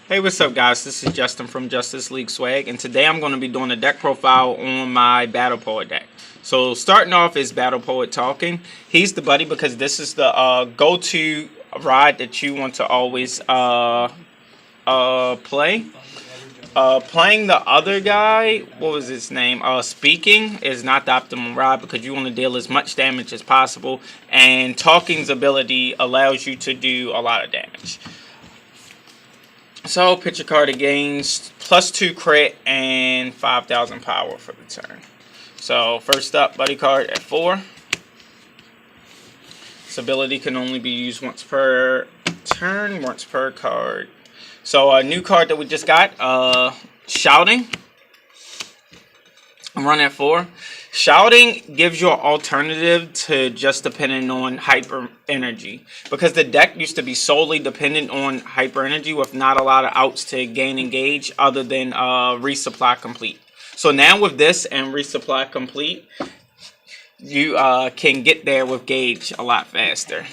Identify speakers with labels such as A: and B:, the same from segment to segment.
A: Hey, what's up, guys? This is Justin from Justice League Swag, and today I'm going to be doing a deck profile on my Battle Poet deck. So, starting off is Battle Poet Talking. He's the buddy because this is the go-to ride that you want to always play. Playing the other guy, what was his name? Speaking is not the optimal ride because you want to deal as much damage as possible, and Talking's ability allows you to do a lot of damage. So, pitch a card that gains +2 crit and 5,000 power for the turn. So, first up, buddy card at 4. This ability can only be used once per turn, once per card. So, a new card that we just got, Shouting. I'm running at 4. Shouting gives you an alternative to just depending on hyper energy, because the deck used to be solely dependent on hyper energy with not a lot of outs to gain engage other than resupply complete. So now with this and resupply complete, you can get there with gauge a lot faster.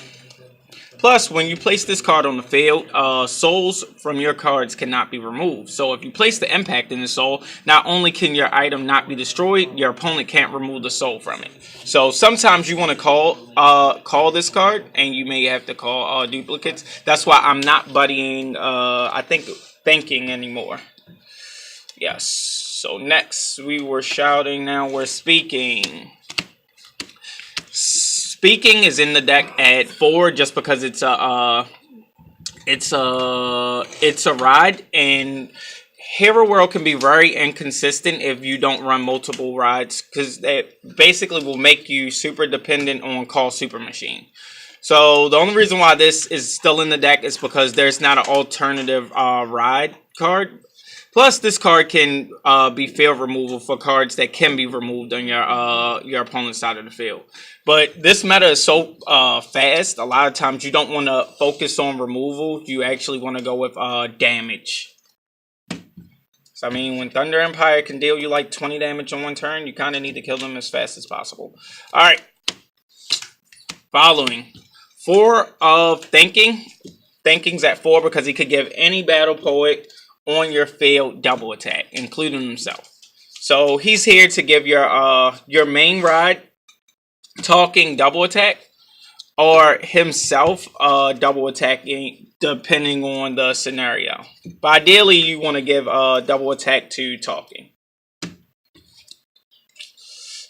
A: Plus, when you place this card on the field, souls from your cards cannot be removed. So if you place the impact in the soul, not only can your item not be destroyed, your opponent can't remove the soul from it. So sometimes you want to call this card, and you may have to call duplicates. That's why I'm not buddying, thinking anymore. Yes. So next, we were shouting, now we're speaking. Speaking is in the deck at 4 just because it's a ride, and Hero World can be very inconsistent if you don't run multiple rides, because that basically will make you super dependent on Call Super Machine. So the only reason why this is still in the deck is because there's not an alternative ride card. Plus, this card can be field removal for cards that can be removed on your opponent's side of the field. But this meta is so fast, a lot of times you don't want to focus on removal. You actually want to go with damage. So, I mean, when Thunder Empire can deal you like 20 damage on one turn, you kind of need to kill them as fast as possible. Alright. Following. 4 of Thinking. Thinking's at 4 because he could give any Battle Poet on your field double attack, including himself. So he's here to give your main ride Talking double attack, or himself double attacking depending on the scenario. But ideally you want to give double attack to Talking.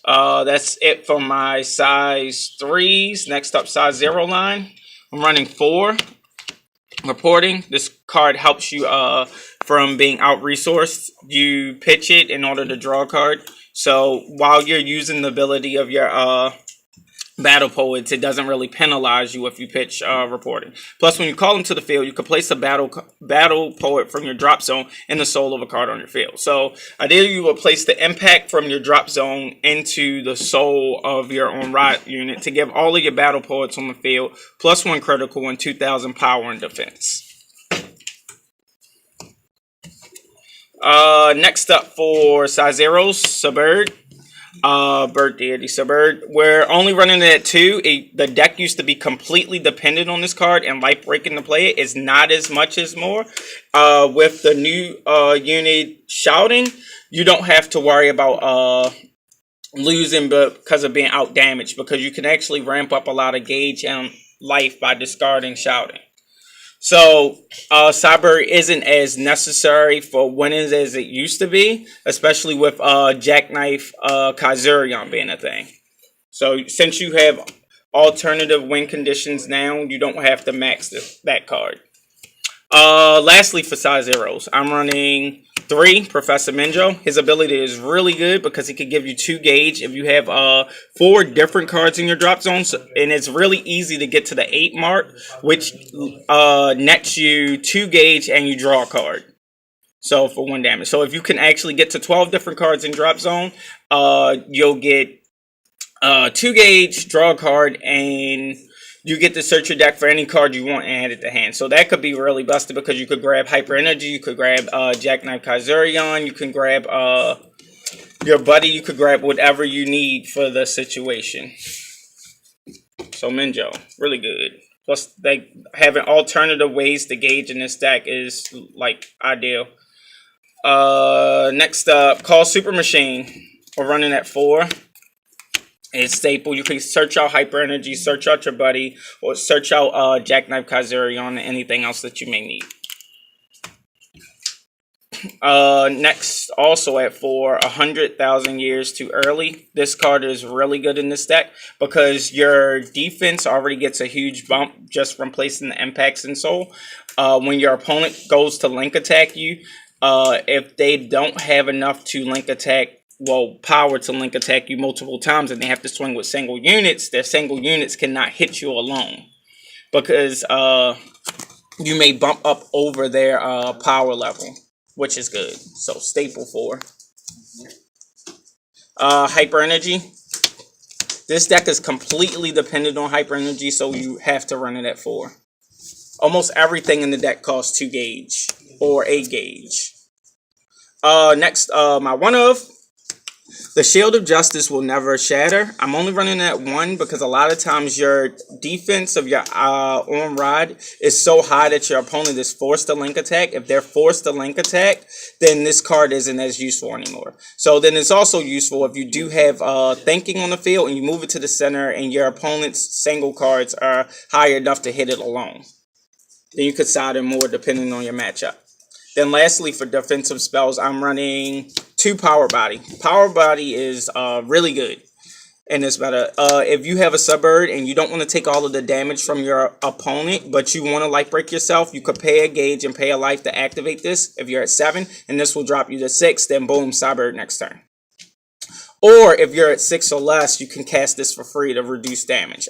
A: That's it for my size 3s. Next up, size 0 line. I'm running 4. Reporting. This card helps you from being out-resourced. You pitch it in order to draw a card. So while you're using the ability of your Battle Poets, it doesn't really penalize you if you pitch Reporting. Plus, when you call them to the field, you can place a Battle Poet from your drop zone in the soul of a card on your field. So ideally, you will place the impact from your drop zone into the soul of your own ride unit to give all of your Battle Poets on the field +1 critical and 2,000 power and defense. Next up for size 0s, Suburb. Bird Deity Suburb. We're only running it at 2. The deck used to be completely dependent on this card, and life breaking to play it is not as much as more. With the new unit Shouting, you don't have to worry about losing because of being out damaged, because you can actually ramp up a lot of gauge and life by discarding Shouting. So, Cyber isn't as necessary for winnings as it used to be, especially with Jackknife Kaizurion being a thing. So, since you have alternative win conditions now, you don't have to max that card. Lastly, for size 0s, I'm running 3, Professor Minjo. His ability is really good because he could give you 2 gauge if you have 4 different cards in your drop zones, and it's really easy to get to the 8 mark, which nets you 2 gauge and you draw a card. So for 1 damage. So if you can actually get to 12 different cards in drop zone, you'll get 2 gauge, draw a card, and you get to search your deck for any card you want and add it to hand. So that could be really busted because you could grab Hyper Energy, you could grab Jackknife Kaizurion, you can grab your buddy, you could grab whatever you need for the situation. So Minjo, really good. plus like having alternative ways to gauge in this deck is like ideal. Next up, Call Super Machine. We're running at 4. It's staple. You can search out Hyper Energy, search out your buddy, or search out Jackknife Kazarian and anything else that you may need. Next, also at 4, 100,000 Years Too Early. This card is really good in this deck because your defense already gets a huge bump just from placing the impacts in soul. When your opponent goes to link attack you, if they don't have enough to link attack, power to link attack you multiple times, and they have to swing with single units, their single units cannot hit you alone because you may bump up over their power level, which is good. So staple 4. Hyper Energy. This deck is completely dependent on Hyper Energy, so you have to run it at 4. Almost everything in the deck costs 2 gauge or 8 gauge. Next, my one of. The Shield of Justice will never shatter. I'm only running at 1 because a lot of times your defense of your on rod is so high that your opponent is forced to link attack. If they're forced to link attack, then this card isn't as useful anymore. So then it's also useful if you do have thinking on the field and you move it to the center and your opponent's single cards are high enough to hit it alone. Then you could side in more depending on your matchup. Then lastly, for defensive spells, I'm running 2 Power Body. Power Body is really good in this meta. If you have a Subbird and you don't want to take all of the damage from your opponent, but you want to life break yourself, you could pay a gauge and pay a life to activate this if you're at 7, and this will drop you to 6, then boom, Subbird next turn. Or if you're at 6 or less, you can cast this for free to reduce damage.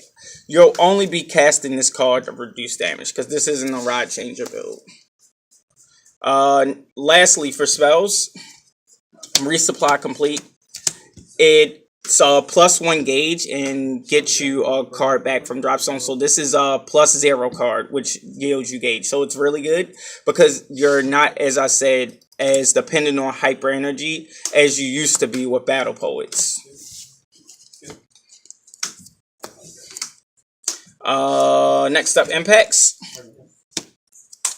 A: You'll only be casting this card to reduce damage because this isn't a Rod Changer build. Lastly, for spells, Resupply Complete. It's a +1 gauge and gets you a card back from drop zone. So this is a +0 card, which yields you gauge. So it's really good because you're not, as I said, as dependent on Hyper Energy as you used to be with Battle Poets. Next up, impacts.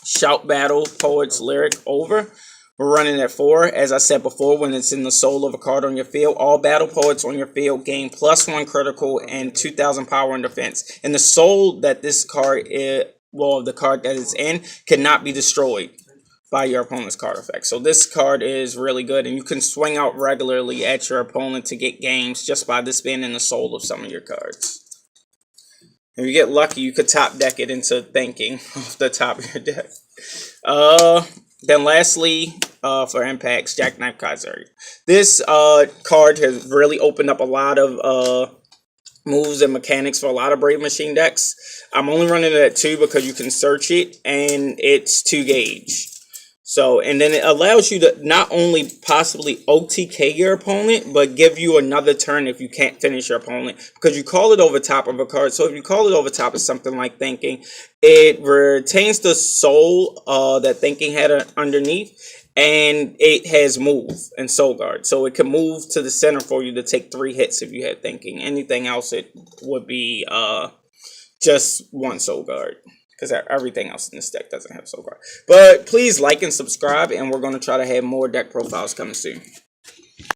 A: Shout Battle Poets Lyric over. We're running at 4. As I said before, when it's in the soul of a card on your field, all Battle Poets on your field gain +1 critical and 2,000 power and defense. And the soul that this card is, the card that it's in, cannot be destroyed by your opponent's card effect. So this card is really good, and you can swing out regularly at your opponent to get games just by this being in the soul of some of your cards. If you get lucky, you could top deck it into thinking off the top of your deck. Then lastly, for impacts, Jackknife Kazarian. This card has really opened up a lot of moves and mechanics for a lot of Brave Machine decks. I'm only running it at 2 because you can search it, and it's 2 gauge. So, and then it allows you to not only possibly OTK your opponent, but give you another turn if you can't finish your opponent. Because you call it over top of a card. So if you call it over top of something like Thinking, it retains the soul that Thinking had underneath. And it has move and soul guard. So it can move to the center for you to take 3 hits if you had Thinking. Anything else, it would be just 1 soul guard. Because everything else in this deck doesn't have soul guard. But please like and subscribe, and we're going to try to have more deck profiles coming soon.